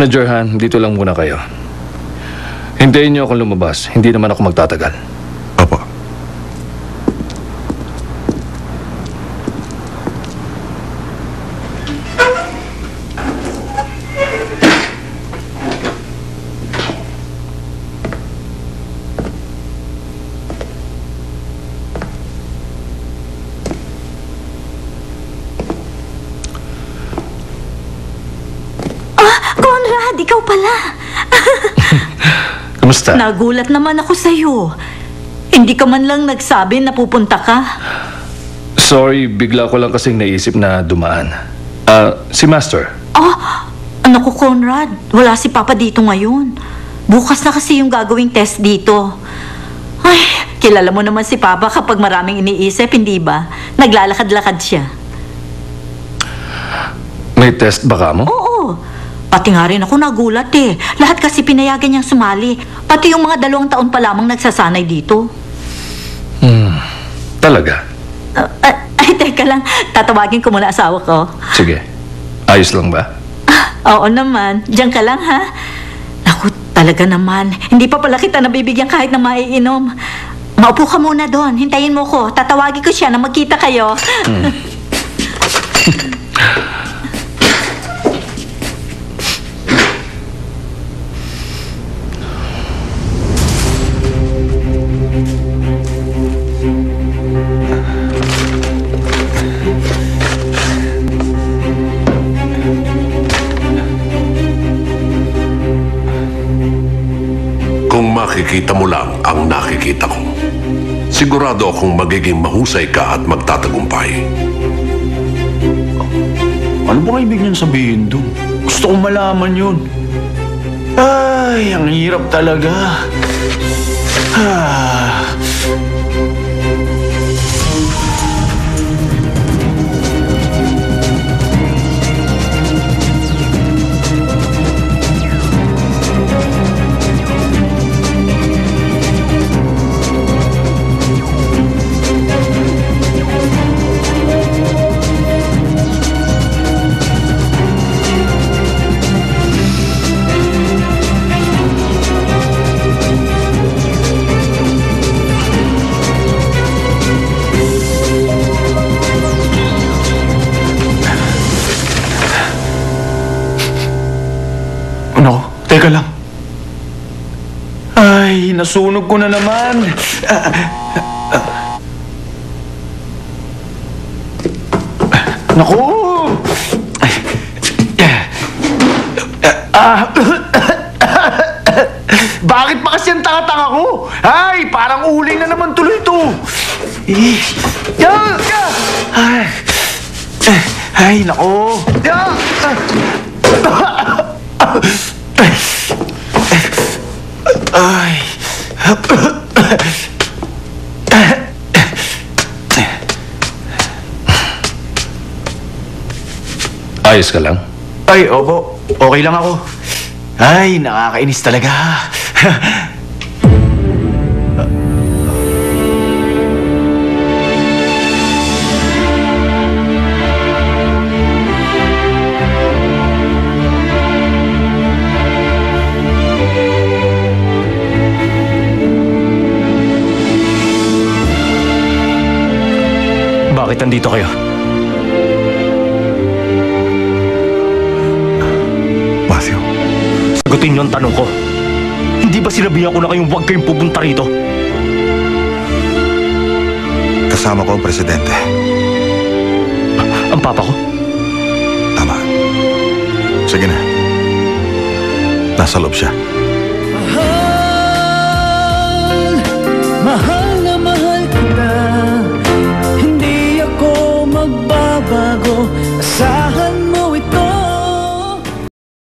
Manager Han, dito lang muna kayo. Hintayin niyo akong lumabas. Hindi naman ako magtatagal. Opo. Conrad, ikaw pala. Kamusta? Nagulat naman ako sa'yo. Hindi ka man lang nagsabi na pupunta ka. Sorry, bigla ko lang kasing naisip na dumaan. Si Master. Ano ko, Conrad? Wala si Papa dito ngayon. Bukas na kasi yung gagawing test dito. Ay, kilala mo naman si Papa kapag maraming iniisip, hindi ba? Naglalakad-lakad siya. May test ba ka mo? Oo. Pati nga rin ako nagulat eh. Lahat kasi pinayagan niyang sumali. Pati yung mga 2 taon pa lamang nagsasanay dito. Talaga? Ay, teka lang. Tatawagin ko muna asawa ko. Sige. Ayos lang ba? Oo naman. Diyan ka lang, ha? Naku, talaga naman. Hindi pa pala kita nabibigyan kahit na maiinom. Maupo ka muna doon. Hintayin mo ko. Tatawagin ko siya na magkita kayo. Kung makikita mo lang ang nakikita ko, sigurado akong magiging mahusay ka at magtatagumpay. Ano bang ibig niyang sabihin doon? Gusto kong malaman yun. Ay, ang hirap talaga. Ano? Teka lang. Ay, nasunog ko na naman. Naku! Bakit pa kasi ang tanga-tanga ko? Ay, parang uling na naman tuloy ito. Ay, naku. Ay. Ayos ka lang? Ay, opo. Okay lang ako. Ay, nakakainis talaga. Bakit nandito kayo? Matthew. Sagutin niyo ang tanong ko. Hindi ba sinabihan ko na kayong huwag kayong pupunta rito? Kasama ko ang presidente. Ang papa ko? Tama. Sige na. Nasa loob siya.